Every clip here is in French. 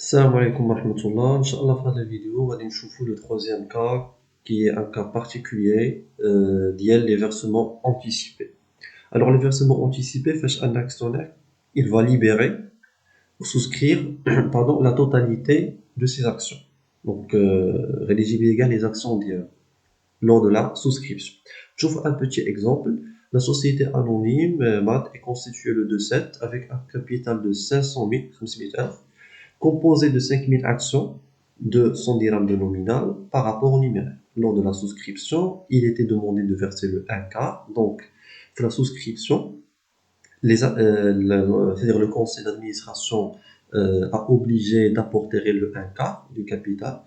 Salam alaikum wa rahmatullah. Inch'Allah, dans la vidéo, on va voir le troisième cas, qui est un cas particulier, les versements anticipés. Alors, les versements anticipés, fait un actionnaire, il va libérer ou souscrire pardon, la totalité de ses actions. Donc, rédiger égale les actions lors de la souscription. Je vous fais un petit exemple. La société anonyme MAD est constituée le 2-7 avec un capital de 500 000, 500 000 composé de 5000 actions de 100 dirhams de nominal par rapport au numéraire. Lors de la souscription, il était demandé de verser le 1 quart. Donc, pour la souscription, c'est-à-dire le conseil d'administration a obligé d'apporter le 1 quart du capital.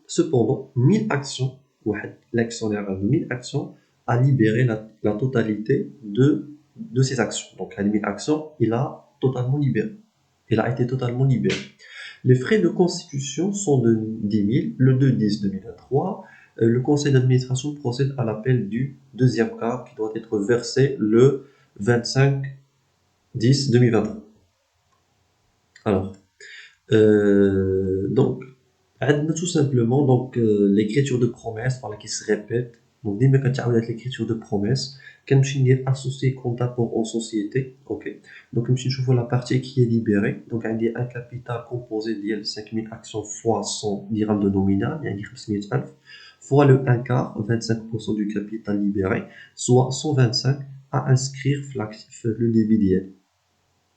Cependant, 1000 actions, l'actionnaire a 1000 actions, a libéré la totalité de ses actions. Donc, à 1000 actions, il a totalement libéré. Il a été totalement libéré. Les frais de constitution sont de 10 000, le 2-10-2023. Le conseil d'administration procède à l'appel du deuxième quart qui doit être versé le 25-10-2023. Alors, donc, tout simplement l'écriture de promesse qui se répète. Donc, dès que l'écriture de promesse, كنمشي ندير associé compte apport en société. Ok. Donc, نمشي نشوفوا la partie qui est libérée. Donc, il y a un capital composé de 5000 actions fois 100 dirhams de nominal, il y a 500 000 fois le 1 quart, 25% du capital libéré, soit 125 à inscrire le débit ديالي.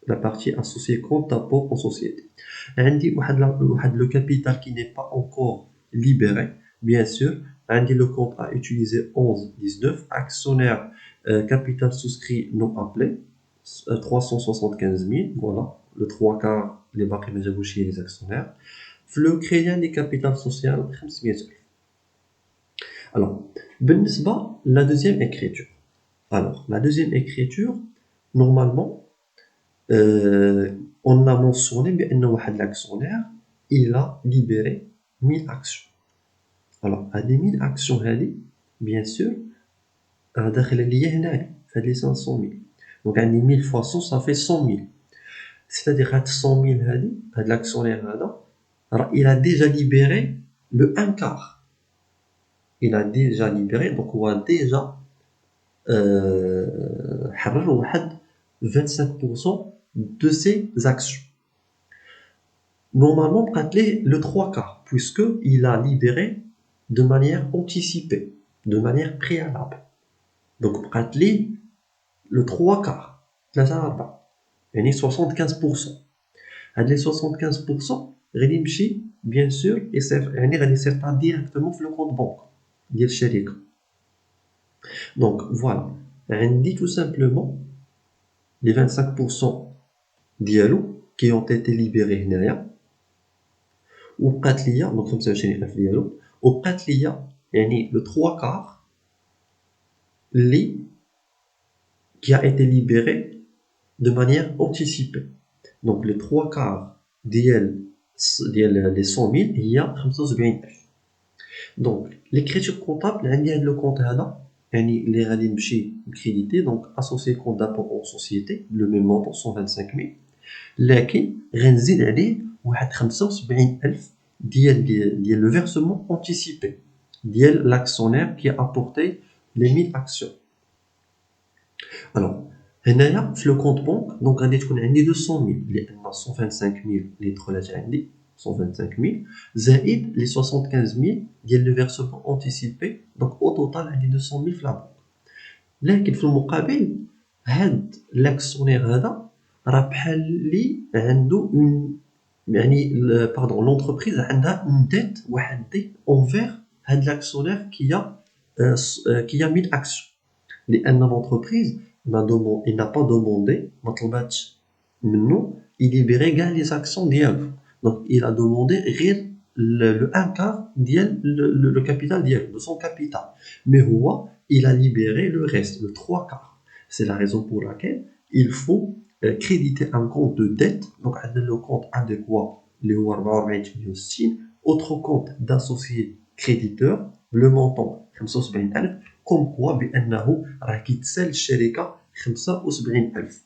La partie associée compte apport en société. Le capital qui n'est pas encore libéré, bien sûr. Le compte à utiliser 11-19, actionnaire capital souscrit non appelé, 375 000, voilà, le 3 quarts, les barres et les actionnaires. Le crédit des capital social, 500 000. Alors, la deuxième écriture. Alors, la deuxième écriture, normalement, on a mentionné que l'actionnaire il a libéré 1000 actions. Alors, à des 1000 actions, bien sûr, il fait les 500 000. Donc, 1000 fois 100, ça fait 100 000. C'est-à-dire que 100 000, l'actionnaire, il a déjà libéré le 1 quart. Il a déjà libéré, donc on a déjà 25% de ses actions. Normalement, le 3 quarts, puisqu'il a libéré de manière anticipée, de manière préalable. Donc, le 3 quarts, il y a 75%. Les 75%, bien sûr, et c'est pas directement sur le compte banque. Donc, voilà. On dit tout simplement les 25% dialogues qui ont été libérés. وبقات ليا دونك 25000 ديالو وبقات ليا يعني le 3 quarts qui a été libéré de manière anticipée. Donc le 3 quarts ديال les 100 000 هي 75000. Donc l'écriture comptable عندي هذا لو كونط هذا يعني اللي غادي نمشي نكريديتي دونك associé compte d'apport en société le même montant 125 000 لكن غنزيد عليه واحد 75000 le versement anticipé l'actionnaire qui a apporté les 1000 actions. Alors, هنايا في le compte banque donc غادي تكون عندي 200 000 لان 125 000 اللي دخلت عندي 125 000 زائد les 75 000 le versement anticipé donc au total عندي 200 000 في la banque. لكن في المقابل هاد l'actionnaire هذا راه بحال اللي عنده l'entreprise a une dette envers l'actionnaire qui a 1000 actions. L'entreprise il n'a pas demandé il libérait les actions d'hier. Donc il a demandé le 1 quart le capital d'hier, de son capital. Mais il a libéré le reste, le 3 quarts. C'est la raison pour laquelle il faut créditer un compte de dette, donc le compte adéquat, autre compte d'associé créditeur, le montant 75,000 comme quoi بأنه راه كيتسال الشركة 75,000.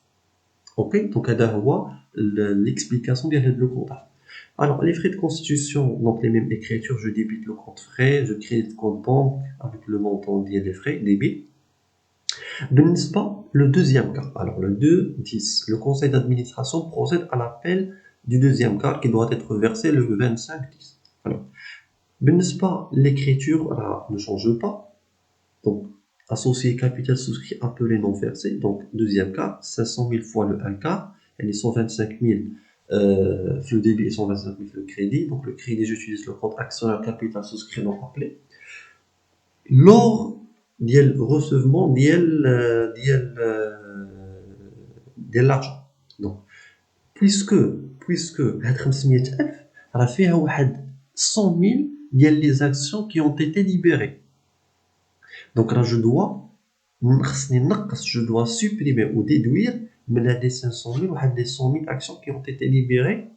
Ok, donc هذا هو l'explication ديال هذا le compte. Alors, les frais de constitution, donc les mêmes écritures, je débite le compte frais, je crée le compte banque avec le montant des frais, débit. بالنسبة le deuxième cas, alors le 2-10, le conseil d'administration procède à l'appel du deuxième cas qui doit être versé le 25-10. Alors, بالنسبة l'écriture ne change pas, donc associé capital souscrit appelé non versé, donc deuxième cas, 500 000 fois le 1 quart, et les 125 000 le débit et 125 000 le crédit, donc le crédit j'utilise le compte actionnaire capital souscrit non appelé. Lors ديال recevement ديال l'argent. Donc puisque هاد 500,000 راه فيها واحد 100,000 ديال les actions qui ont été libérées. Donc là je dois supprimer ou déduire من هاد 500,000 واحد les 100,000 actions qui ont été libérées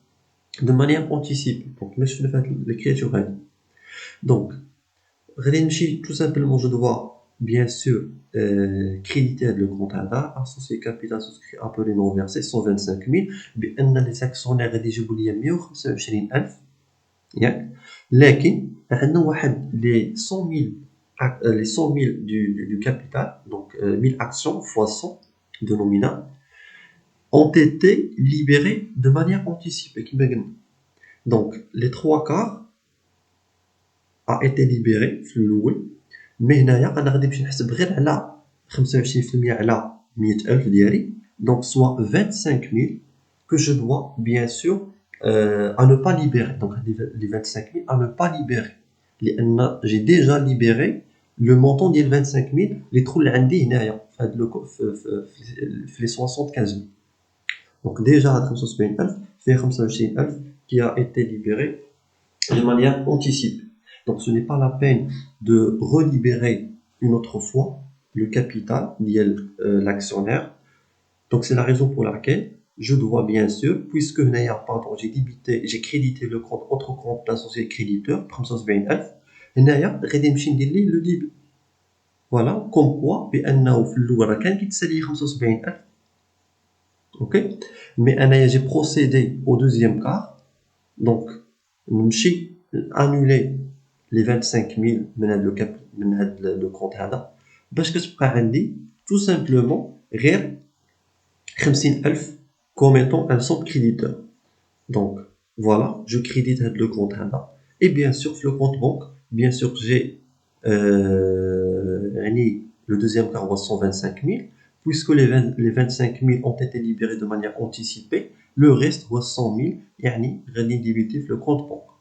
de manière anticipée. Donc باش في هاد l'écriture هادي. Donc tout simplement, je dois bien sûr créditer le compte ADA, associé capital souscrit appelé non versé 125 000, بأن les actionnaires غادي يجيبوا لي 125,000 ياك لكن عندنا واحد les 100,000 du capital, donc 1000 actions fois 100 de nominal, ont été libérées de manière anticipée. Donc les trois quarts a été libéré في الاول مي هنايا انا غادي نمشي نحسب غير على 25% على 100,000 ديالي donc soit 25,000 que je dois bien sûr à ne pas libérer, donc les 25,000 à ne pas libérer لان j'ai déjà libéré le montant ديال 25,000 اللي تخل عندي هنايا في هاد في les 75,000. donc déjà 75,000 fait 25,000 qui a été libéré de manière anticipée. Donc ce n'est pas la peine de relibérer une autre fois le capital lié l'actionnaire. Donc c'est la raison pour laquelle je dois bien sûr, puisque j'ai crédité le compte autre compte d'associé créditeur 75,000 هنايا غادي نمشي ندير ليه le débit. Voilà comme quoi بانه في الاول راه كان كيتسالي 75,000. OK, mais انايا j'ai procédé au deuxième cas. Donc نمشي annuler les 25,000 من هاد le compte هذا باش كتبقى عندي tout simplement غير 50,000 comme étant un solde créditeur. Donc voilà, je crédite le compte هذا et bien sûr le compte banque, bien sûr j'ai le deuxième cas 125,000 puisque les 25,000 ont été libérés de manière anticipée, le reste 100,000 غادي débiter le compte banque.